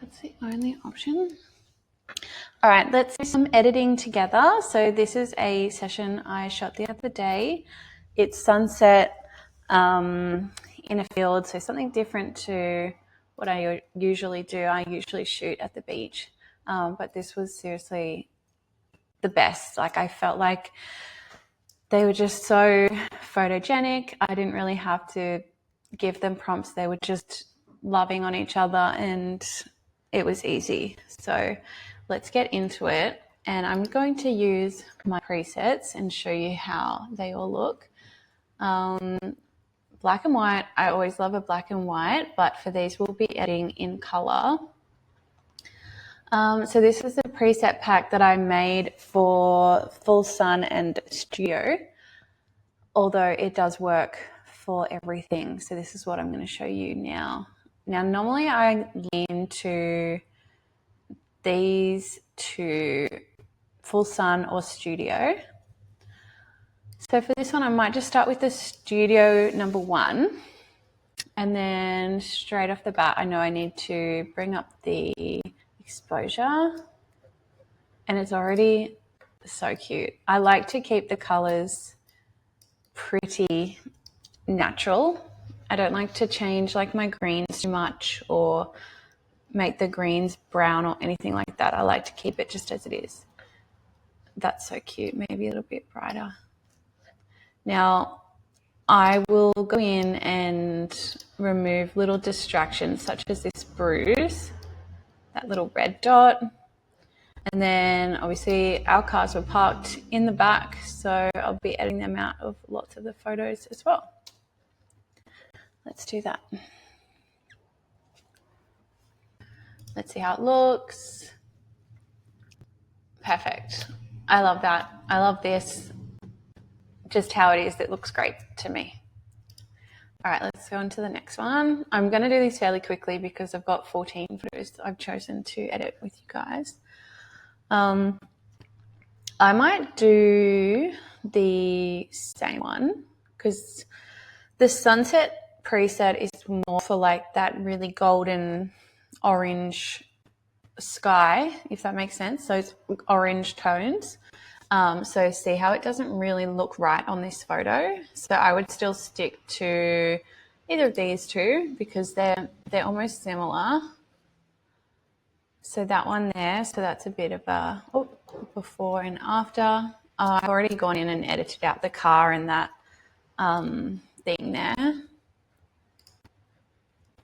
That's the only option. All right, let's do some editing together. So this is a session I shot the other day. It's sunset in a field, so something different to what I usually do. I usually shoot at the beach, but this was seriously the best. Like, I felt like they were just so photogenic. I didn't really have to give them prompts. They were just loving on each other and it was easy. So let's get into it. And I'm going to use my presets and show you how they all look. Black and white, I always love a black and white, but for these we'll be editing in color. So this is the preset pack that I made for Full Sun and Studio, although it does work for everything. So this is what I'm going to show you now. Now, normally I lean to these two, Full Sun or Studio. So for this one, I might just start with the Studio number 1. And then straight off the bat, I know I need to bring up the exposure. And it's already so cute. I like to keep the colors pretty natural. I don't like to change like my greens too much or make the greens brown or anything like that. I like to keep it just as it is. That's so cute. Maybe a little bit brighter. Now, I will go in and remove little distractions such as this bruise, that little red dot. And then obviously our cars were parked in the back, so I'll be editing them out of lots of the photos as well. Let's do that. Let's see how it looks. Perfect. I love that. I love this. Just how it is, it looks great to me. All right, let's go on to the next one. I'm going to do these fairly quickly because I've got 14 photos I've chosen to edit with you guys. I might do the same one because the sunset preset is more for like that really golden orange sky, if that makes sense. So it's orange tones. So see how it doesn't really look right on this photo. So I would still stick to either of these two because they're almost similar. So that one there, so that's a bit of a before and after. I've already gone in and edited out the car and that thing there.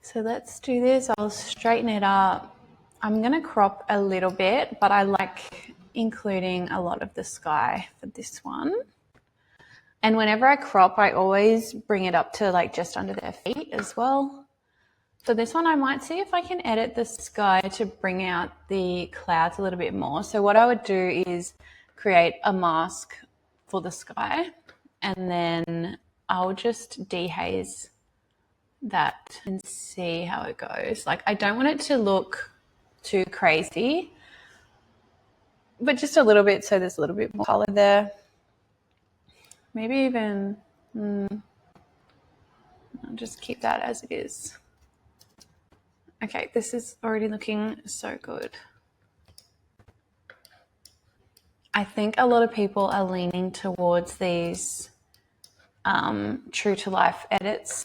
So let's do this. I'll straighten it up. I'm going to crop a little bit, but I like including a lot of the sky for this one. And whenever I crop, I always bring it up to like just under their feet as well. So this one, I might see if I can edit the sky to bring out the clouds a little bit more. So what I would do is create a mask for the sky and then I'll just dehaze that and see how it goes. Like, I don't want it to look too crazy, but just a little bit so there's a little bit more color there. Maybe even, I'll just keep that as it is. Okay, this is already looking so good. I think a lot of people are leaning towards these true to life edits,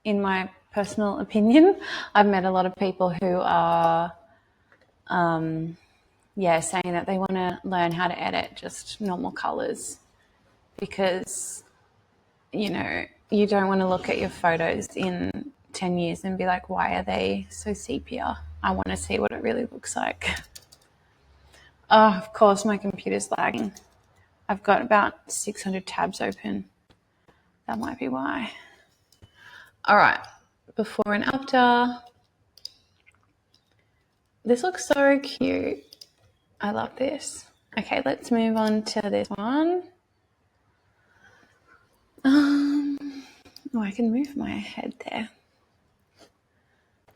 in my personal opinion. I've met a lot of people who are, saying that they want to learn how to edit just normal colors because, you know, you don't want to look at your photos in 10 years and be like, why are they so sepia? I want to see what it really looks like. Oh, of course, my computer's lagging. I've got about 600 tabs open. That might be why. All right, before and after. This looks so cute. I love this. Okay, let's move on to this one. I can move my head there.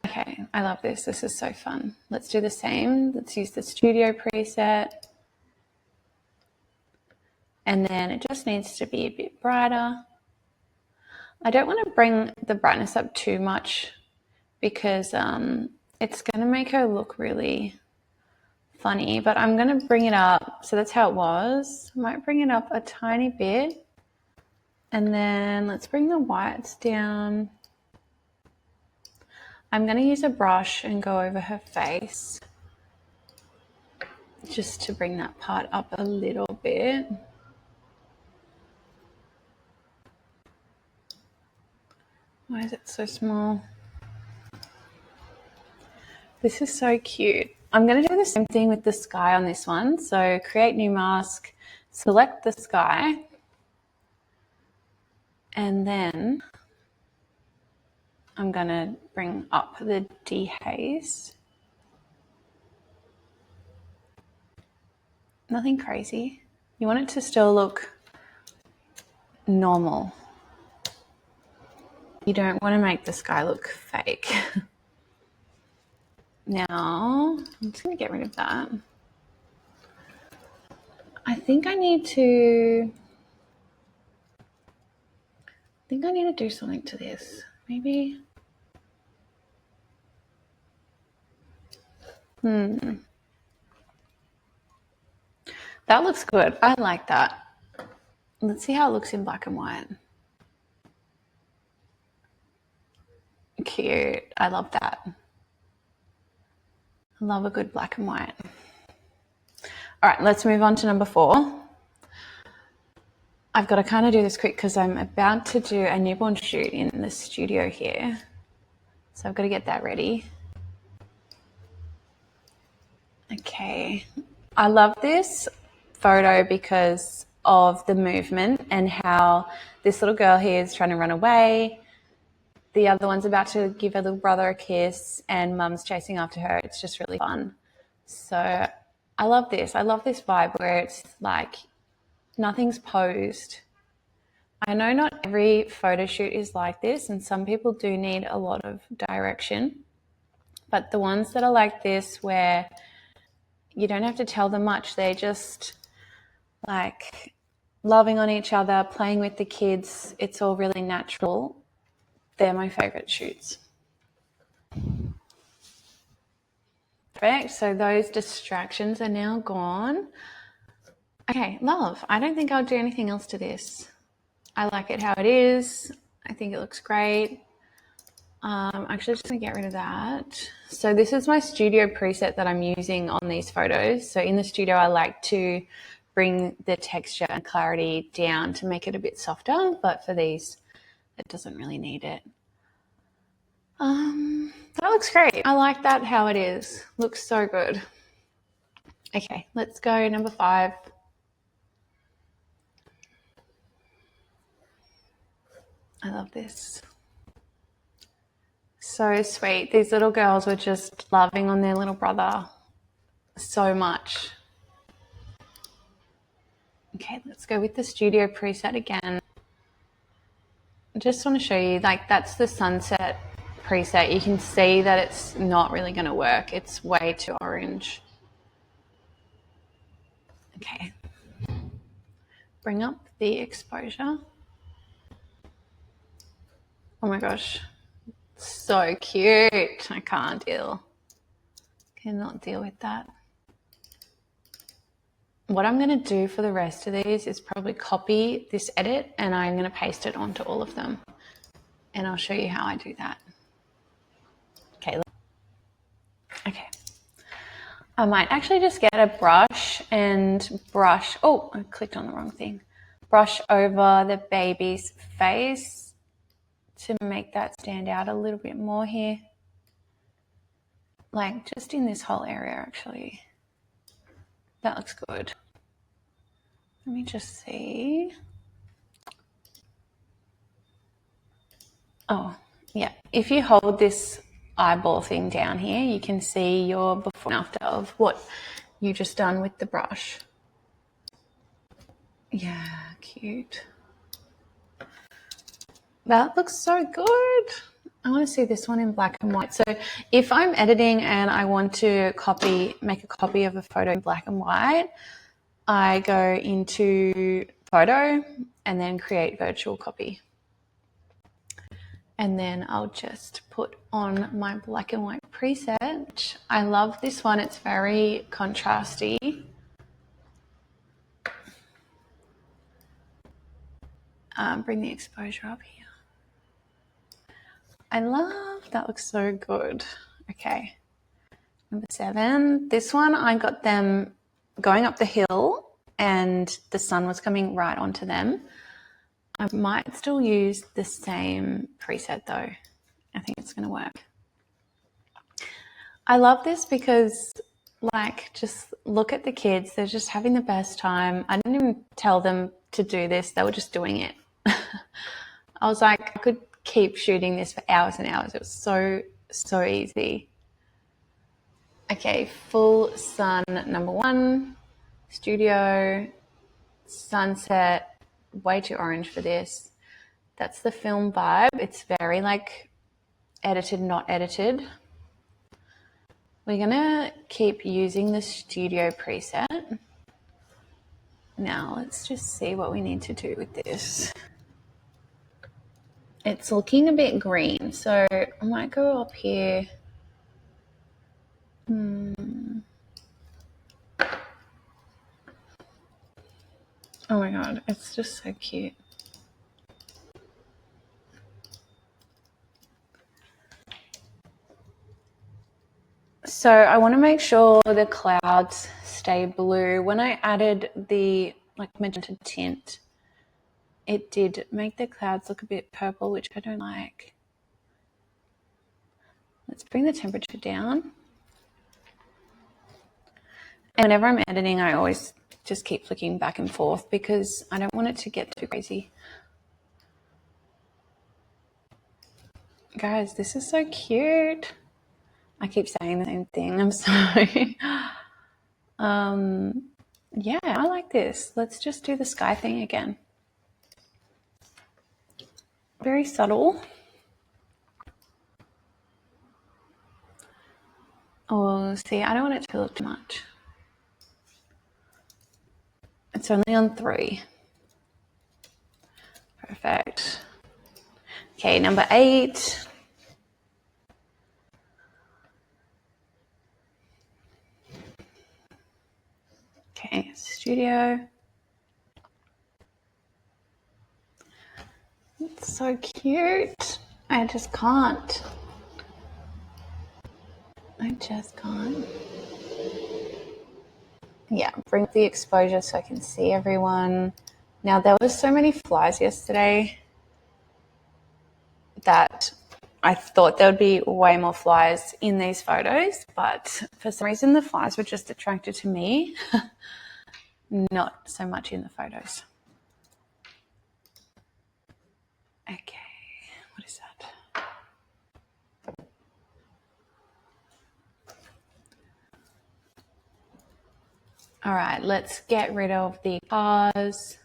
Okay, I love this. This is so fun. Let's do the same. Let's use the studio preset. And then it just needs to be a bit brighter. I don't want to bring the brightness up too much because it's going to make her look really funny, but I'm going to bring it up. So that's how it was. I might bring it up a tiny bit. And then let's bring the whites down. I'm going to use a brush and go over her face just to bring that part up a little bit. Why is it so small? This is so cute. I'm going to do the same thing with the sky on this one. So create new mask, select the sky, and then I'm going to bring up the dehaze. Nothing crazy. You want it to still look normal. You don't want to make the sky look fake. Now, I'm just going to get rid of that. I think I need to do something to this. Maybe. That looks good. I like that. Let's see how it looks in black and white. Cute. I love that. I love a good black and white. All right, let's move on to number 4. I've got to kind of do this quick because I'm about to do a newborn shoot in the studio here. So I've got to get that ready. Okay. I love this photo because of the movement and how this little girl here is trying to run away. The other one's about to give her little brother a kiss and mum's chasing after her. It's just really fun. So I love this. I love this vibe where it's like nothing's posed. I know not every photo shoot is like this, and some people do need a lot of direction. But the ones that are like this where you don't have to tell them much, they're just like loving on each other, playing with the kids. It's all really natural. They're my favorite shoots. Perfect. So those distractions are now gone. Okay, love. I don't think I'll do anything else to this. I like it how it is. I think it looks great. Actually, just going to get rid of that. So this is my studio preset that I'm using on these photos. So in the studio, I like to bring the texture and clarity down to make it a bit softer, but for these, it doesn't really need it. That looks great. I like that how it is. Looks so good. Okay, let's go number 5. I love this. So sweet. These little girls were just loving on their little brother so much. Okay, let's go with the studio preset again. I just want to show you, like, that's the sunset preset. You can see that it's not really going to work. It's way too orange. Okay. Bring up the exposure. Oh my gosh. So cute. I can't deal. Cannot deal with that. What I'm going to do for the rest of these is probably copy this edit and I'm going to paste it onto all of them. And I'll show you how I do that. Okay. Okay. I might actually just get a brush and brush. Oh, I clicked on the wrong thing. Brush over the baby's face to make that stand out a little bit more here. Like just in this whole area, actually. That looks good. Let me just see. Oh, yeah. If you hold this eyeball thing down here, you can see your before and after of what you just done with the brush. Yeah, cute. That looks so good. I want to see this one in black and white. So if I'm editing and I want to make a copy of a photo in black and white, I go into photo and then create virtual copy. And then I'll just put on my black and white preset. I love this one. It's very contrasty. Bring the exposure up here. I love, that looks so good. Okay, number 7. This one, I got them going up the hill and the sun was coming right onto them. I might still use the same preset though. I think it's going to work. I love this because, like, just look at the kids. They're just having the best time. I didn't even tell them to do this. They were just doing it. I was like, I could keep shooting this for hours and hours. It was so easy. Okay, full sun number 1, studio, sunset, way too orange for this. That's the film vibe. It's very like edited, not edited. We're gonna keep using the studio preset. Now let's just see what we need to do with this. It's looking a bit green, so I might go up here. Oh my god, it's just so cute. So I want to make sure the clouds stay blue. When I added the magenta tint, it did make the clouds look a bit purple, which I don't like. Let's bring the temperature down. And whenever I'm editing, I always just keep flicking back and forth because I don't want it to get too crazy. Guys, this is so cute. I keep saying the same thing. I'm sorry. Yeah, I like this. Let's just do the sky thing again. Very subtle. Oh, see, I don't want it to look too much. It's only on 3. Perfect. Okay, number 8. Okay, studio. It's so cute. I just can't. Yeah, bring the exposure so I can see everyone. Now, there was so many flies yesterday that I thought there would be way more flies in these photos, but for some reason the flies were just attracted to me, not so much in the photos. Okay, what is that? All right, let's get rid of the cars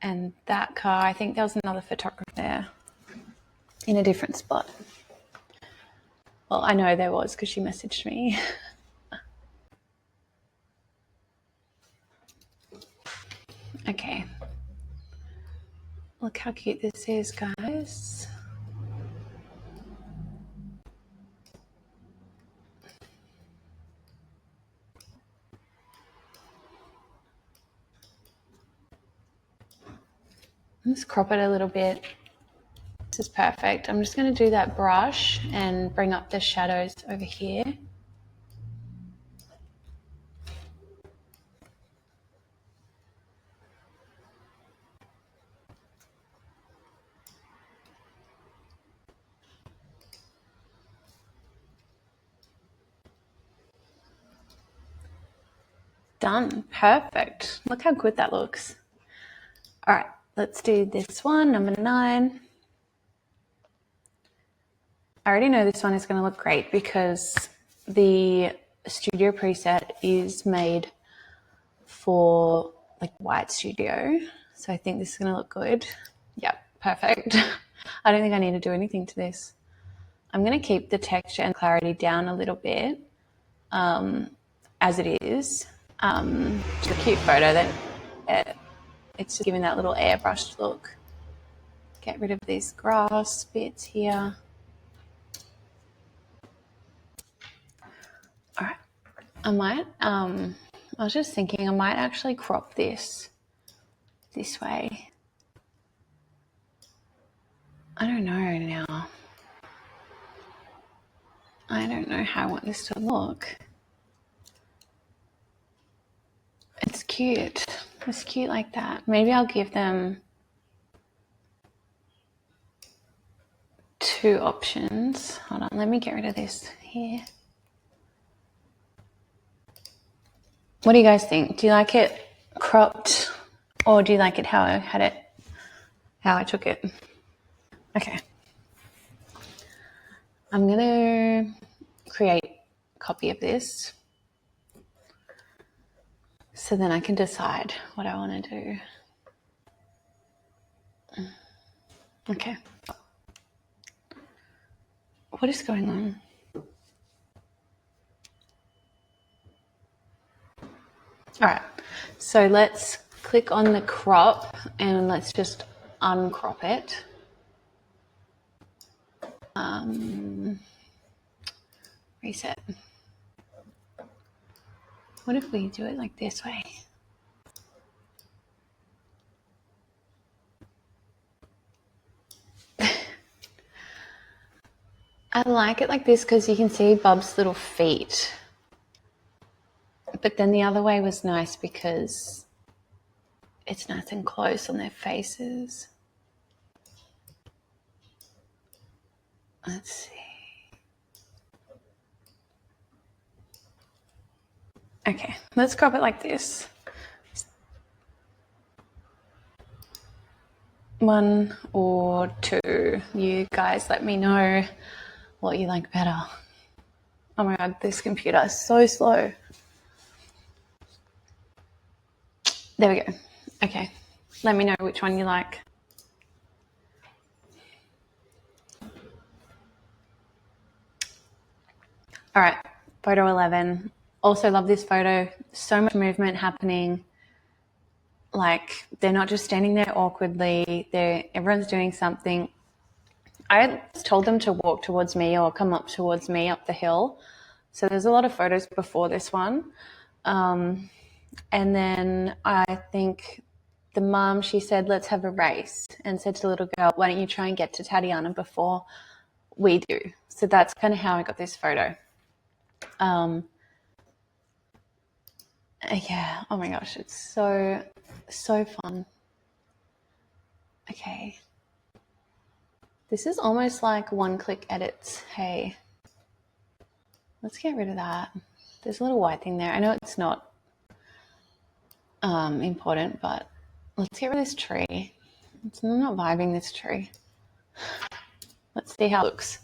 and that car. I think there was another photographer there in a different spot. Well, I know there was because she messaged me. Okay. Look how cute this is, guys. Let's crop it a little bit. This is perfect. I'm just going to do that brush and bring up the shadows over here. Done. Perfect. Look how good that looks. All right, let's do this one, number 9. I already know this one is going to look great because the studio preset is made for white studio. So I think this is going to look good. Yep, perfect. I don't think I need to do anything to this. I'm going to keep the texture and clarity down a little bit as it is. It's a cute photo that it's just giving that little airbrushed look. get rid of these grass bits here. All right, I might, I was just thinking I might actually crop this way. I don't know now. I don't know how I want this to look. It's cute. It's cute like that. Maybe I'll give them 2 options. Hold on, let me get rid of this here. What do you guys think? Do you like it cropped, or do you like it how I had it, how I took it? Okay. I'm going to create a copy of this so then I can decide what I want to do. Okay. What is going on? All right. So let's click on the crop and let's just uncrop it. Reset. What if we do it like this way? I like it like this because you can see Bub's little feet. But then the other way was nice because it's nice and close on their faces. Let's see. Okay, let's crop it like this. 1 or 2. You guys let me know what you like better. Oh my God, this computer is so slow. There we go. Okay, let me know which one you like. All right, photo 11. Also love this photo. So much movement happening. Like, they're not just standing there awkwardly. Everyone's doing something. I told them to walk towards me or come up towards me up the hill. So there's a lot of photos before this one. And then I think the mum, she said, let's have a race, and said to the little girl, why don't you try and get to Tatiana before we do? So that's kind of how I got this photo. Yeah, oh my gosh, it's so fun. Okay. This is almost like one-click edits. Hey, let's get rid of that. There's a little white thing there. I know it's not important, but let's get rid of this tree. I'm not vibing this tree. Let's see how it looks.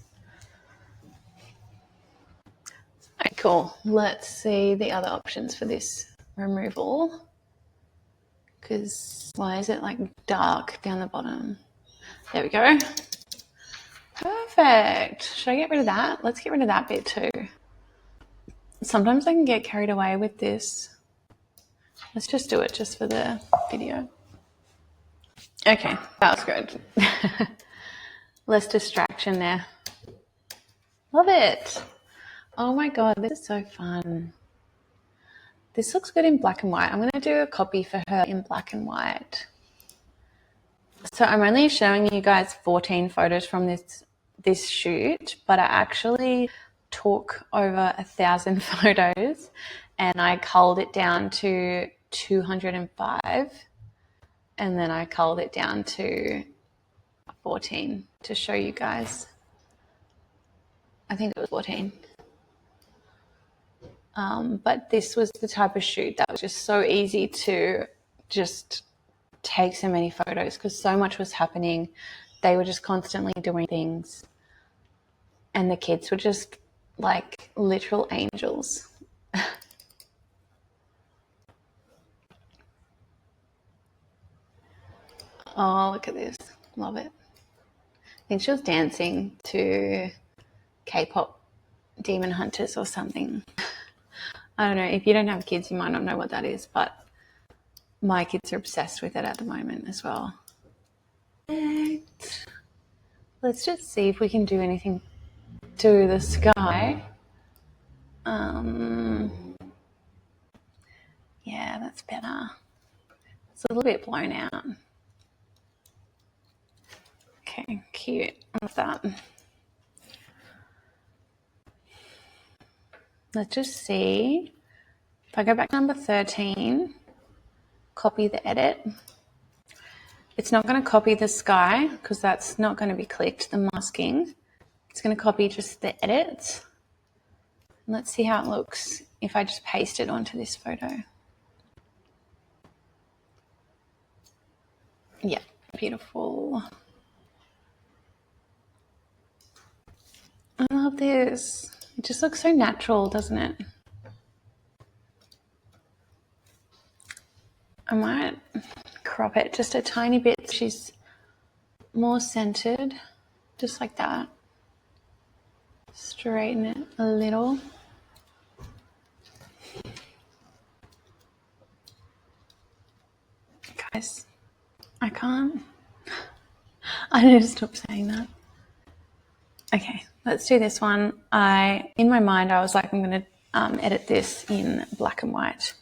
All right, cool. Let's see the other options for this removal. Because why is it like dark down the bottom? There we go. Perfect. Should I get rid of that? Let's get rid of that bit too. Sometimes I can get carried away with this. Let's just do it just for the video. Okay, that was good. Less distraction there. Love it. Oh my God, this is so fun. This looks good in black and white. I'm going to do a copy for her in black and white. So I'm only showing you guys 14 photos from this shoot, but I actually took over 1,000 photos and I culled it down to 205, and then I culled it down to 14 to show you guys. I think it was 14. But this was the type of shoot that was just so easy to just take so many photos because so much was happening. They were just constantly doing things. And the kids were just like literal angels. Oh, look at this. Love it. I think she was dancing to K-pop Demon Hunters or something. I don't know. If you don't have kids, you might not know what that is, but my kids are obsessed with it at the moment as well. Perfect. Let's just see if we can do anything to the sky. Yeah, that's better. It's a little bit blown out. Okay, cute. Love that. Let's just see. If I go back to number 13, copy the edit. It's not going to copy the sky because that's not going to be clicked, the masking. It's going to copy just the edits. And let's see how it looks if I just paste it onto this photo. Yeah, beautiful. I love this. It just looks so natural, doesn't it? I might crop it just a tiny bit so she's more centered, just like that. Straighten it a little. Guys, I can't. I need to stop saying that. Okay, let's do this one. In my mind, I was like, I'm going to edit this in black and white.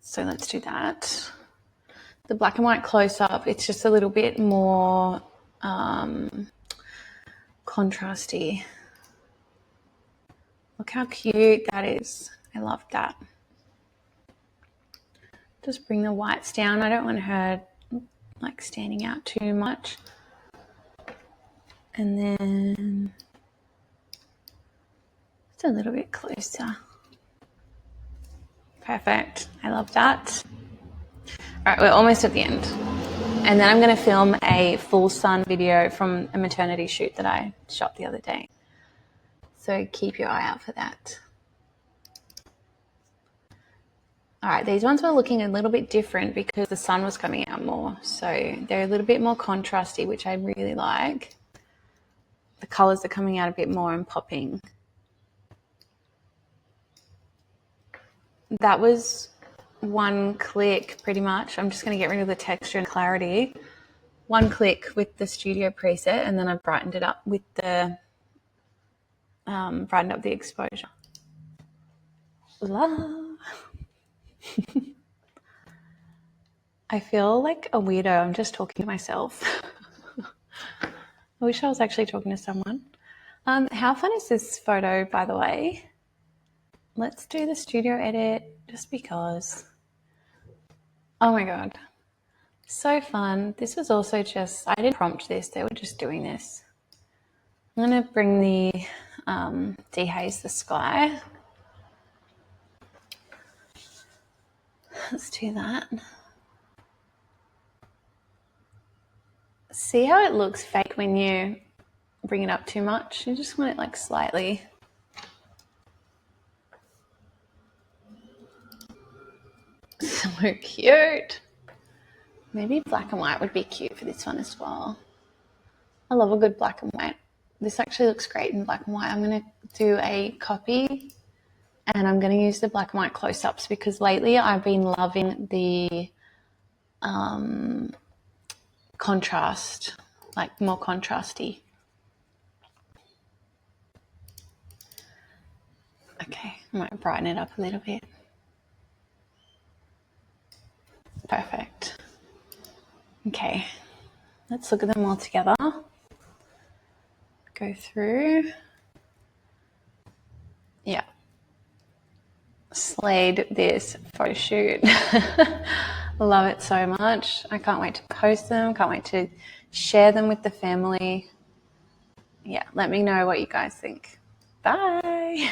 So let's do that. The black and white close-up, it's just a little bit more contrasty. Look how cute that is. I love that. Just bring the whites down. I don't want her like standing out too much. And then just a little bit closer. Perfect. I love that. All right, we're almost at the end. And then I'm going to film a full sun video from a maternity shoot that I shot the other day. So keep your eye out for that. All right, these ones were looking a little bit different because the sun was coming out more. So they're a little bit more contrasty, which I really like. The colors are coming out a bit more and popping. That was one click pretty much. I'm just going to get rid of the texture and clarity. One click with the studio preset, and then I brightened it up with the brightened up the exposure. Love. I feel like a weirdo. I'm just talking to myself. I wish I was actually talking to someone. How fun is this photo, by the way? Let's do the studio edit just because. Oh my God. So fun. This was also just, I didn't prompt this. They were just doing this. I'm going to bring the dehaze the sky. Let's do that. See how it looks fake when you bring it up too much? You just want it like slightly. So cute. Maybe black and white would be cute for this one as well. I love a good black and white. This actually looks great in black and white. I'm going to do a copy and I'm going to use the black and white close-ups because lately I've been loving the contrast, like more contrasty. Okay, I might brighten it up a little bit. Perfect. Okay, let's look at them all together. Go through. Yeah. Slayed this photo shoot. Love it so much. I can't wait to post them. Can't wait to share them with the family. Yeah, let me know what you guys think. Bye.